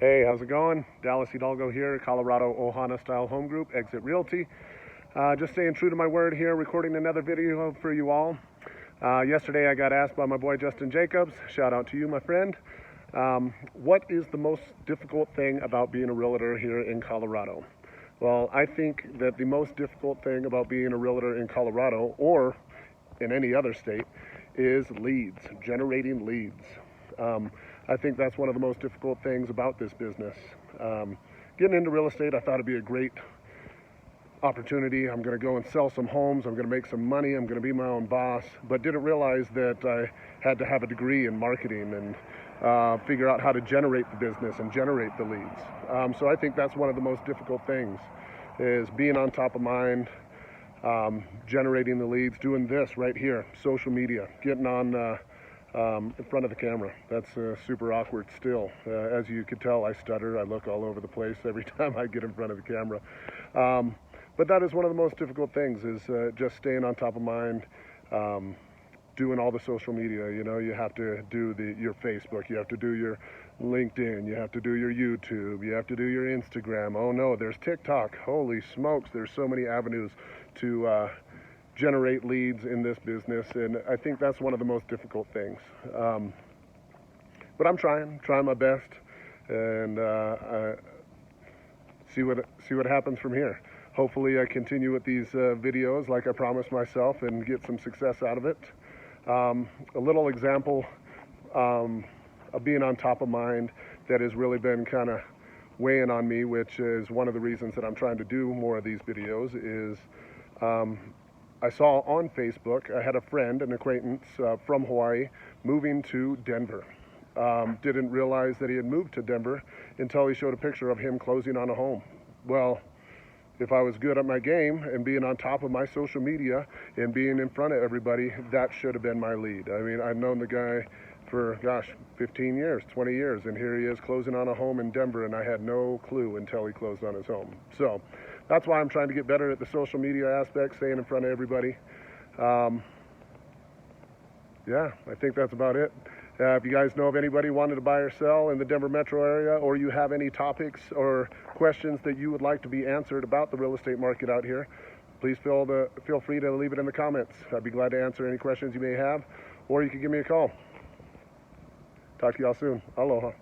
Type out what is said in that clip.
Hey, how's it going? Dallas Hidalgo here, Colorado Ohana Style Home Group, Exit Realty. Just staying true to my word here, recording another video for you all. Yesterday I got asked by my boy Justin Jacobs, shout out to you, my friend, what is the most difficult thing about being a realtor here in Colorado? Well, I think that the most difficult thing about being a realtor in Colorado or in any other state is leads, generating leads. I think that's one of the most difficult things about this business. Getting into real estate, I thought it'd be a great opportunity. I'm going to go and sell some homes. I'm going to make some money. I'm going to be my own boss, but didn't realize that I had to have a degree in marketing and figure out how to generate the business and generate the leads. So I think that's one of the most difficult things is being on top of mind, generating the leads, doing this right here, social media, getting on in front of the camera. That's super awkward still. As you could tell, I stutter. I look all over the place every time I get in front of the camera. But that is one of the most difficult things is just staying on top of mind, doing all the social media. You know, you have to do your Facebook, you have to do your LinkedIn, you have to do your YouTube, you have to do your Instagram. Oh no, there's TikTok. Holy smokes, there's so many avenues to generate leads in this business, and I think that's one of the most difficult things. But I'm trying my best, and see what happens from here. Hopefully I continue with these videos like I promised myself and get some success out of it. A little example of being on top of mind that has really been kind of weighing on me, which is one of the reasons that I'm trying to do more of these videos, is I saw on Facebook, I had a friend, an acquaintance from Hawaii, moving to Denver. Didn't realize that he had moved to Denver until he showed a picture of him closing on a home. Well, if I was good at my game and being on top of my social media and being in front of everybody, that should have been my lead. I mean, I've known the guy for, 15 years, 20 years, and here he is closing on a home in Denver, and I had no clue until he closed on his home. So that's why I'm trying to get better at the social media aspect, staying in front of everybody. Yeah, I think that's about it. If you guys know of anybody wanting to buy or sell in the Denver metro area, or you have any topics or questions that you would like to be answered about the real estate market out here, please feel free to leave it in the comments. I'd be glad to answer any questions you may have, or you can give me a call. Talk to y'all soon. Aloha.